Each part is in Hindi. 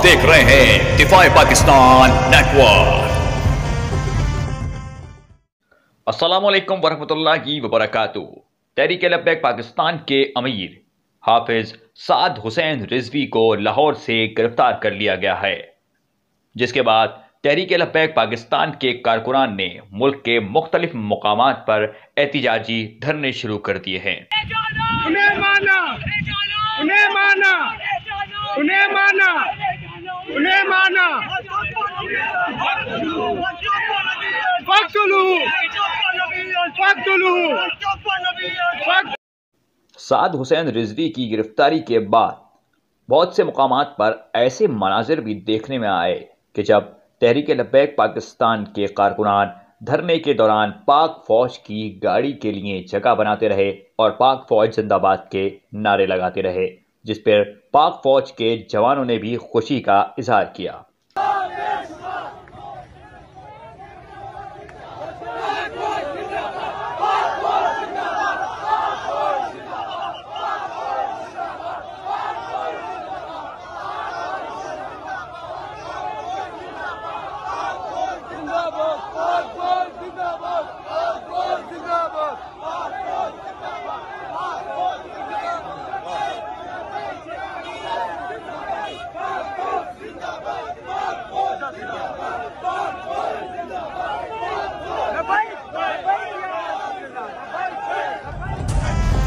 देख रहे हैं दिफाए पाकिस्तान नेटवर्क। अस्सलाम वालेकुम वरहमतुल्लाहि वबरकातुहू। तहरीक-ए-लब्बैक पाकिस्तान के अमीर हाफिज साद हुसैन रिजवी को लाहौर से गिरफ्तार कर लिया गया है, जिसके बाद तहरीक-ए-लब्बैक पाकिस्तान के कारकुनान ने मुल्क के मुख्तलिफ मुकामात पर एहतिजाजी धरने शुरू कर दिए हैं। उन्हें माना, उन्हें माना, उन्हें माना, उन्हें माना, साद हुसैन रिजवी की गिरफ्तारी के बाद बहुत से मुकामात पर ऐसे मनाजिर भी देखने में आए कि जब तहरीक-ए-लब्बैक पाकिस्तान के कारकुनान धरने के दौरान पाक फौज की गाड़ी के लिए जगह बनाते रहे और पाक फौज जिंदाबाद के नारे लगाते रहे, जिस पर पाक फौज के जवानों ने भी खुशी का इजहार किया।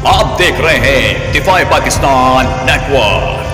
आप देख रहे हैं दिफाए पाकिस्तान नेटवर्क।